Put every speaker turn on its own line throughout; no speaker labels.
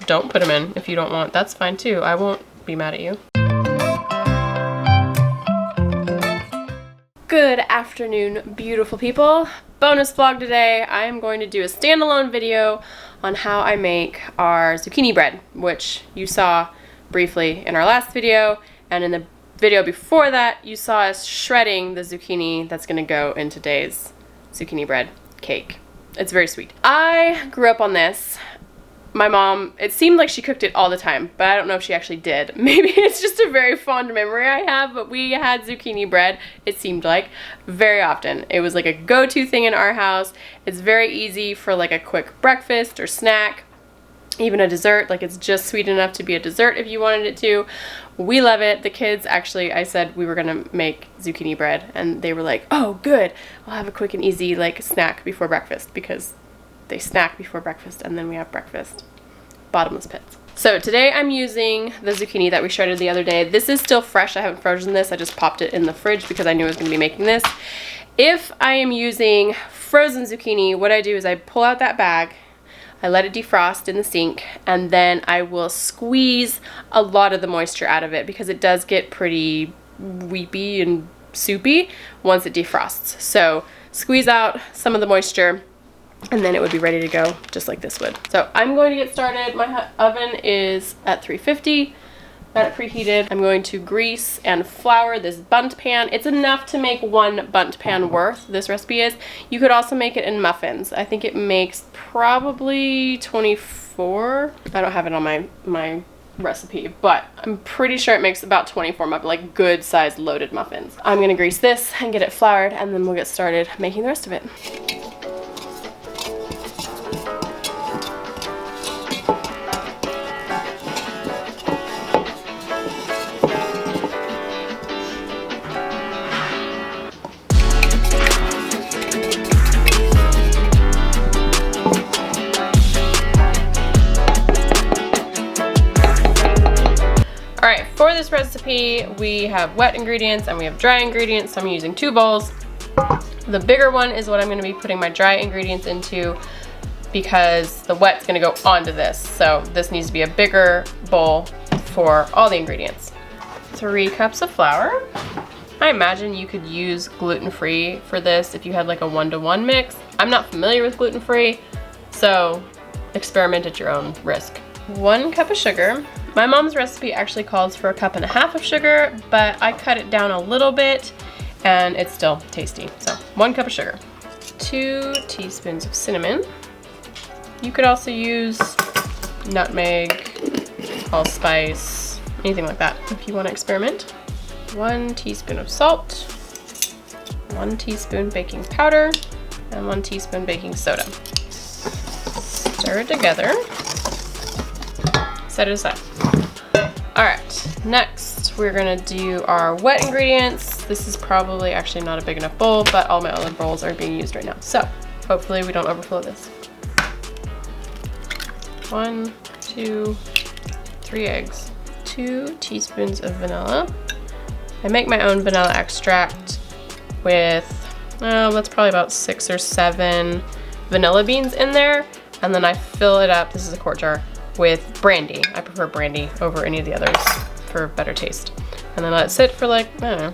don't put them in if you don't want. That's fine too. I won't be mad at you. Good afternoon, beautiful people. Bonus vlog today. I am going to do a standalone video on how I make our zucchini bread, which you saw briefly in our last video, and in the video before that you saw us shredding the zucchini that's going to go in today's zucchini bread cake. It's very sweet. I grew up on this. My mom, it seemed like she cooked it all the time, but I don't know if she actually did. Maybe it's just a very fond memory I have, but we had zucchini bread, it seemed like, very often. It was like a go-to thing in our house. It's very easy for like a quick breakfast or snack, even a dessert. Like, it's just sweet enough to be a dessert if you wanted it to. We love it. The kids, actually, I said we were gonna make zucchini bread, and they were like, oh, good. I'll have a quick and easy like snack before breakfast, because they snack before breakfast and then we have breakfast. Bottomless pits. So today I'm using the zucchini that we shredded the other day. This is still fresh. I haven't frozen this. I just popped it in the fridge because I knew I was going to be making this. If I am using frozen zucchini, what I do is I pull out that bag, I let it defrost in the sink, and then I will squeeze a lot of the moisture out of it because it does get pretty weepy and soupy once it defrosts. So squeeze out some of the moisture, and then it would be ready to go just like this would. So I'm going to get started. My oven is at 350. Got it preheated. I'm going to grease and flour this bundt pan. It's enough to make one bundt pan worth, this recipe is. You could also make it in muffins. I think it makes probably 24. I don't have it on my recipe, but I'm pretty sure it makes about 24 muffins, like good sized loaded muffins. I'm gonna grease this and get it floured, and then we'll get started making the rest of it. For this recipe, we have wet ingredients and we have dry ingredients, so I'm using 2 bowls. The bigger one is what I'm going to be putting my dry ingredients into because the wet's going to go onto this. So this needs to be a bigger bowl for all the ingredients. 3 cups of flour. I imagine you could use gluten-free for this if you had like a 1-to-1 mix. I'm not familiar with gluten-free, so experiment at your own risk. 1 cup of sugar. My mom's recipe actually calls for 1.5 cups of sugar, but I cut it down a little bit and it's still tasty. So 1 cup of sugar. 2 teaspoons of cinnamon. You could also use nutmeg, allspice, anything like that if you want to experiment. 1 teaspoon of salt, 1 teaspoon baking powder, and 1 teaspoon baking soda. Stir it together. Set it aside. Alright, next we're gonna do our wet ingredients. This is probably actually not a big enough bowl, but all my other bowls are being used right now. So hopefully we don't overflow this. 1, 2, 3 eggs. 2 teaspoons of vanilla. I make my own vanilla extract with, that's probably about 6 or 7 vanilla beans in there. And then I fill it up, this is a quart jar, with brandy. I prefer brandy over any of the others for better taste. And then let it sit for like, I don't know,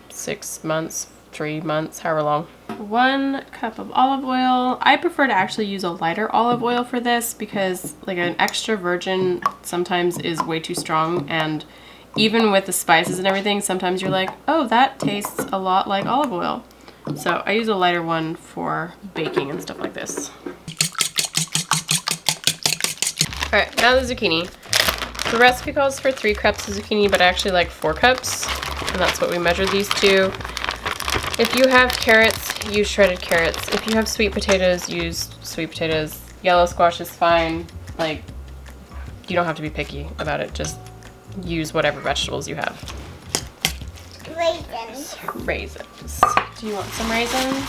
6 months, 3 months, however long. 1 cup of olive oil. I prefer to actually use a lighter olive oil for this because like an extra virgin sometimes is way too strong, and even with the spices and everything, sometimes you're like, oh, that tastes a lot like olive oil. So I use a lighter one for baking and stuff like this. Alright, now the zucchini. The recipe calls for 3 cups of zucchini, but I actually like 4 cups, and that's what we measured these to. If you have carrots, use shredded carrots. If you have sweet potatoes, use sweet potatoes. Yellow squash is fine. Like, you don't have to be picky about it. Just use whatever vegetables you have.
Raisins.
Raisins. Do you want some raisins?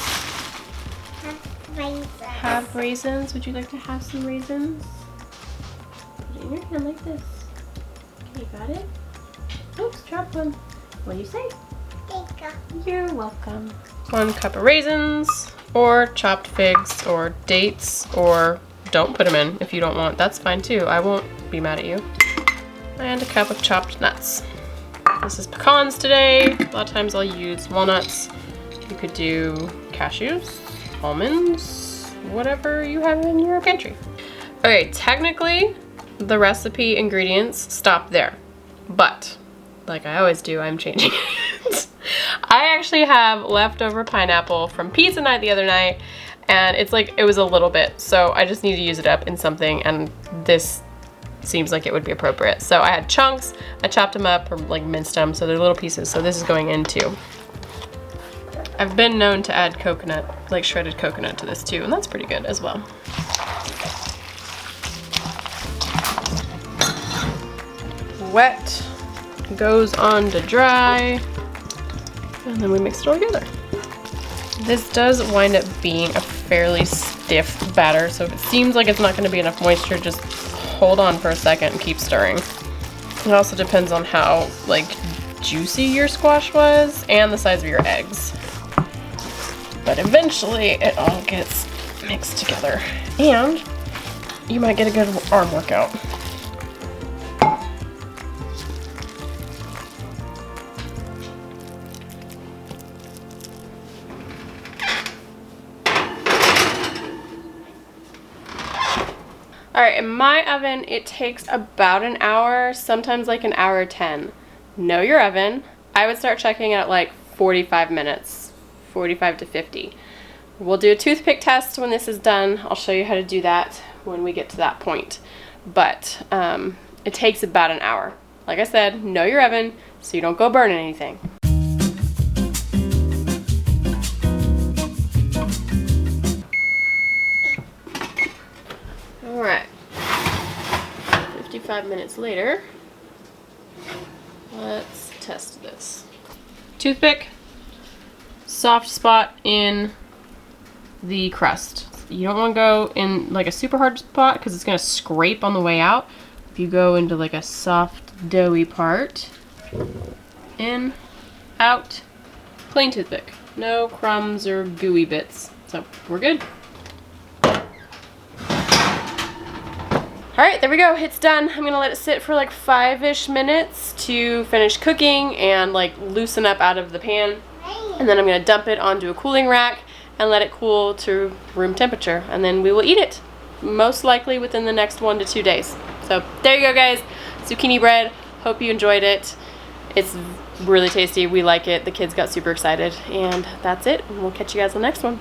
Raisins.
Have raisins? Would you like to have some raisins? Put it in your hand like this. Okay, you got it? Oops, dropped one. What do you say?
Thank you.
You're welcome. 1 cup of raisins, or chopped figs, or dates, or don't put them in if you don't want. That's fine too. I won't be mad at you. And a cup of chopped nuts. This is pecans today. A lot of times I'll use walnuts. You could do cashews, almonds, whatever you have in your pantry. Okay, technically the recipe ingredients stop there, but like I always do, I'm changing it. I actually have leftover pineapple from pizza night the other night, and it's like, it was a little bit, so I just need to use it up in something, and this seems like it would be appropriate. So I had chunks, I chopped them up, or like minced them, so they're little pieces, so this is going in too. I've been known to add coconut, like shredded coconut to this too, and that's pretty good as well. Wet goes on to dry, and then we mix it all together. This does wind up being a fairly stiff batter, so if it seems like it's not going to be enough moisture, just hold on for a second and keep stirring. It also depends on how like juicy your squash was and the size of your eggs. But eventually it all gets mixed together, and you might get a good arm workout. All right, in my oven, it takes about an hour, sometimes like an hour 10. Know your oven. I would start checking at like 45 minutes, 45 to 50. We'll do a toothpick test when this is done. I'll show you how to do that when we get to that point. But it takes about an hour. Like I said, know your oven so you don't go burning anything. All right, 55 minutes later, let's test this. Toothpick, soft spot in the crust. You don't want to go in like a super hard spot because it's going to scrape on the way out. If you go into like a soft, doughy part, in, out, clean toothpick. No crumbs or gooey bits. So we're good. All right, there we go, it's done. I'm gonna let it sit for like 5-ish minutes to finish cooking and like loosen up out of the pan. And then I'm gonna dump it onto a cooling rack and let it cool to room temperature. And then we will eat it, most likely within the next 1 to 2 days. So there you go, guys, zucchini bread. Hope you enjoyed it. It's really tasty, we like it. The kids got super excited, and that's it. We'll catch you guys on the next one.